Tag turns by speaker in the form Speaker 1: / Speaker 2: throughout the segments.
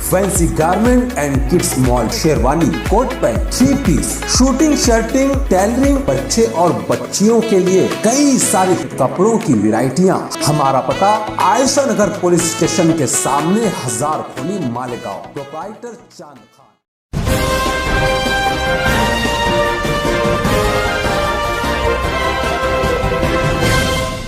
Speaker 1: Fancy garment and kids mall, sherwani, coat pant, 3 piece, suiting, shirting, tailoring, बच्चे और बच्चियों के लिए कई सारे कपड़ों की वैरायटियां। हमारा पता आयशा नगर पुलिस स्टेशन के सामने, हजार खोली, मालेगांव। प्रोप्राइटर चांद खान।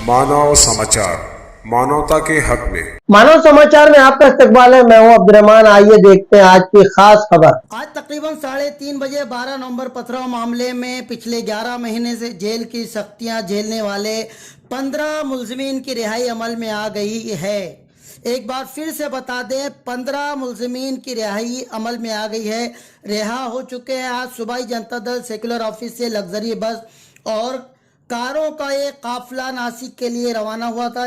Speaker 2: मानव समाचार, मानवता के हक में।
Speaker 3: मानव समाचार में आपका इस्तकबाल है। मैं हूं अब्दुर्रहमान। आइए देखते हैं आज की खास खबर।
Speaker 4: आज तकरीबन 3:30 बजे 12 नवंबर पथराव मामले में पिछले 11 महीने से जेल की सख्तियां झेलने वाले 15 मुलजिमीन की रिहाई अमल में आ गई है। एक बार फिर से बता दें, 15 मुलजिमीन की रिहाई अमल में आ गई है। रिहा हो चुके हैं। आज सूबाई जनता दल सेकुलर ऑफिस से लग्जरी बस और कारों का एक काफिला नासिक के लिए रवाना हुआ था,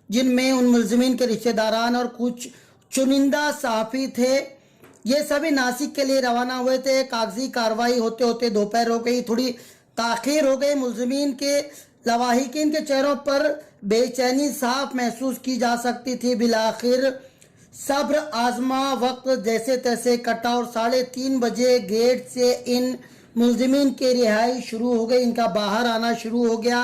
Speaker 4: जिनमें उन मुलजिमीन के रिश्तेदारान और कुछ चुनिंदा सहाफ़ी थे। ये सभी नासिक के लिए रवाना हुए थे। कागजी कार्रवाई होते होते दोपहर हो गई, थोड़ी ताख़ीर हो गई। मुलजिमीन के लवाहिकीन के चेहरों पर बेचैनी साफ महसूस की जा सकती थी। बिलाखिर सब्र आजमा वक्त जैसे तैसे कटा और 3:30 बजे गेट से इन मुलजिमीन की रिहाई शुरू हो गई। इनका बाहर आना शुरू हो गया।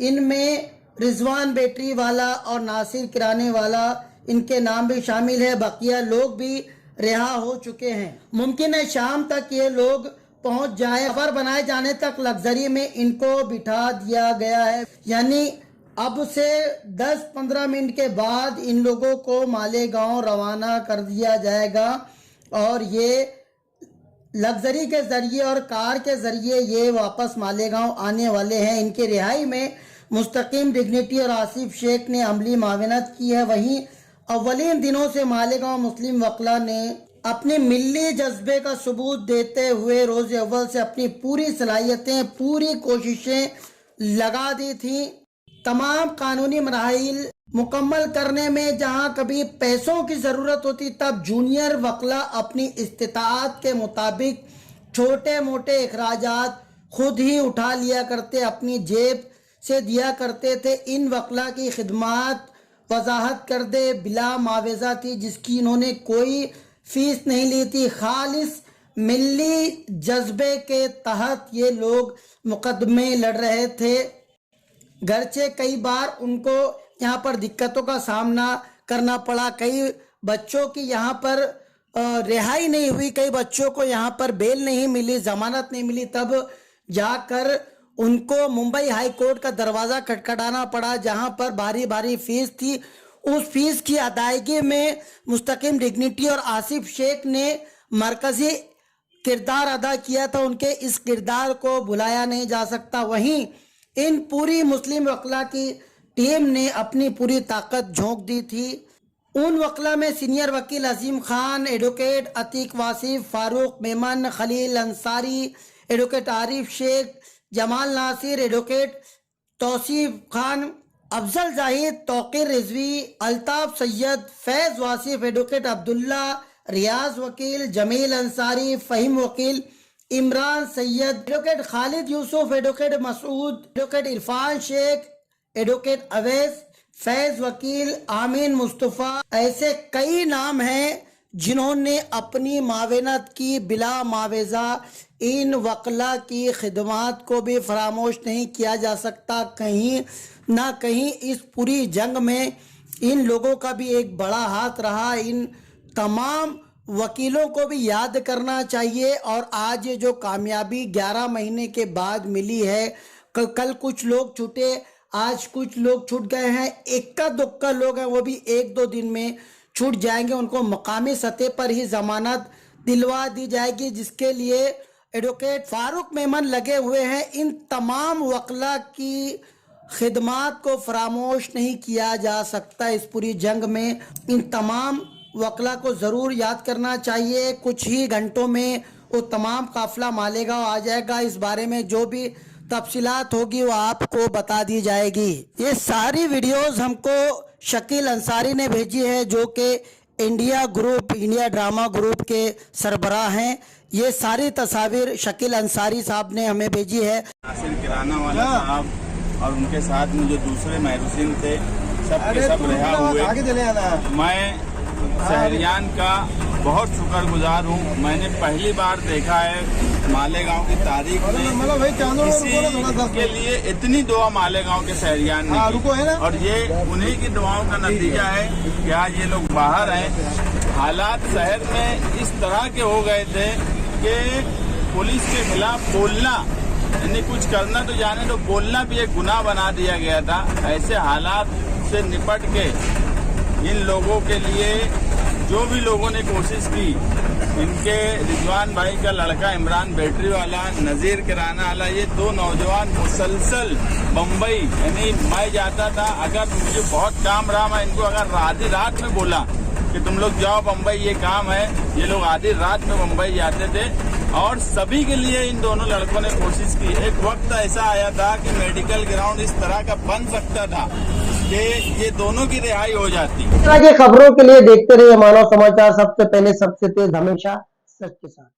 Speaker 4: इनमें रिजवान बैटरी वाला और नासिर किराने वाला, इनके नाम भी शामिल है। बकिया लोग भी रिहा हो चुके हैं। मुमकिन है शाम तक ये लोग पहुंच जाए। खबर बनाए जाने तक लग्जरी में इनको बिठा दिया गया है। यानी अब से 10-15 मिनट के बाद इन लोगों को मालेगांव रवाना कर दिया जाएगा और ये लग्जरी के जरिए और कार के जरिए ये वापस मालेगांव आने वाले हैं। इनकी रिहाई में मुस्तकीम डिग्निटी और आसिफ शेख ने अमली माविनत की है। वहीं अव्वलीन दिनों से मालेगांव मुस्लिम वकला ने अपने मिल्ली जज्बे का सबूत देते हुए रोज अव्वल से अपनी पूरी सलाहियतें, पूरी कोशिशें लगा दी थी। तमाम कानूनी मराहिल मुकम्मल करने में जहां कभी पैसों की ज़रूरत होती, तब जूनियर वकला अपनी इस्तिताअत के मुताबिक छोटे मोटे अखराजात खुद ही उठा लिया करते, अपनी जेब से दिया करते थे। इन वकला की खिदमात वजाहत कर दे बिला मावेजा थी, जिसकी इन्होंने कोई फीस नहीं ली थी। खालिस मिल्ली जज्बे के तहत ये लोग मुकदमे लड़ रहे थे। घरचे कई बार उनको यहाँ पर दिक्कतों का सामना करना पड़ा। कई बच्चों की यहाँ पर रिहाई नहीं हुई, कई बच्चों को यहाँ पर बेल नहीं मिली, जमानत नहीं मिली। तब जाकर उनको मुंबई हाई कोर्ट का दरवाज़ा खटखटाना पड़ा, जहाँ पर भारी भारी फीस थी। उस फीस की अदायगी में मुस्तकीम डिग्निटी और आसिफ शेख ने मरकजी किरदार अदा किया था। उनके इस किरदार को भुलाया नहीं जा सकता। वहीं इन पूरी मुस्लिम वकला की टीम ने अपनी पूरी ताकत झोंक दी थी। उन वकला में सीनियर वकील Azim Khan, advocate Atiq Wasif, Farooq Memon, Khalil Ansari, advocate Arif Shaikh, Jamal Nasir, advocate Tauseef Khan, Afzal Zahid, Tauqeer Rizvi, Altaf Syed, Faiz Wasif, advocate Abdullah, Riyaz वकील, जमील अंसारी, फ़हीम वकील, Imran Syed, advocate Khalid Yusuf, advocate Masood, advocate Irfan Shaikh, advocate Awais, Faiz वकील, आमीन मुस्तफ़ा, ऐसे कई नाम हैं जिन्होंने अपनी मावेनत की। बिला मावेजा इन वकला की खिदमात को भी फरामोश नहीं किया जा सकता। कहीं ना कहीं इस पूरी जंग में इन लोगों का भी एक बड़ा हाथ रहा। इन तमाम वकीलों को भी याद करना चाहिए। और आज ये जो कामयाबी 11 महीने के बाद मिली है, कल कुछ लोग छूटे, आज कुछ लोग छूट गए हैं। इक्का दुक्का लोग हैं, वो भी 1-2 दिन में छूट जाएंगे। उनको मकामी सतह पर ही जमानत दिलवा दी जाएगी, जिसके लिए एडवोकेट फारूक मेमन लगे हुए हैं। इन तमाम वकला की खिदमात को फरामोश नहीं किया जा सकता। इस पूरी जंग में इन तमाम वकला को ज़रूर याद करना चाहिए। कुछ ही घंटों में वो तमाम काफिला मालेगांव आ जाएगा। इस बारे में जो भी तफसीलात होगी वो आपको बता दी जाएगी। ये सारी वीडियोस हमको शकील अंसारी ने भेजी है, जो कि इंडिया ड्रामा ग्रुप के सरबराह हैं। ये सारी तस्वीर शकील अंसारी साहब ने हमें भेजी है।
Speaker 5: नासिर किराना वाला साहब और उनके साथ में जो दूसरे महरूसीन थे, सब के सब रिहा हुए। मैं शहरियान का बहुत शुक्रगुजार हूँ। मैंने पहली बार देखा है मालेगांव की तारीख में किसी के लिए इतनी दुआ मालेगांव के शहरियान ने, और ये उन्हीं की दुआओं का नतीजा है कि आज ये लोग बाहर हैं। हालात शहर में इस तरह के हो गए थे कि पुलिस के खिलाफ बोलना, यानी कुछ करना तो जाने तो बोलना भी एक गुनाह बना दिया गया था। ऐसे हालात से निपट के इन लोगों के लिए जो भी लोगों ने कोशिश की, इनके रिजवान भाई का लड़का इमरान बैटरी वाला, नजीर किराना वाला, ये दो नौजवान मुसलसल बम्बई, यानी मैं जाता था, अगर मुझे बहुत काम रहा मैं इनको अगर आधी रात में बोला कि तुम लोग जाओ बम्बई ये काम है, ये लोग आधी रात में बम्बई जाते थे। और सभी के लिए इन दोनों लड़कों ने कोशिश की। एक वक्त ऐसा आया था कि मेडिकल ग्राउंड इस तरह का बन सकता था कि ये दोनों की रिहाई हो जाती।
Speaker 3: इस तरह की खबरों के लिए देखते रहिए मानव समाचार, सबसे पहले सबसे तेज, हमेशा सच के साथ।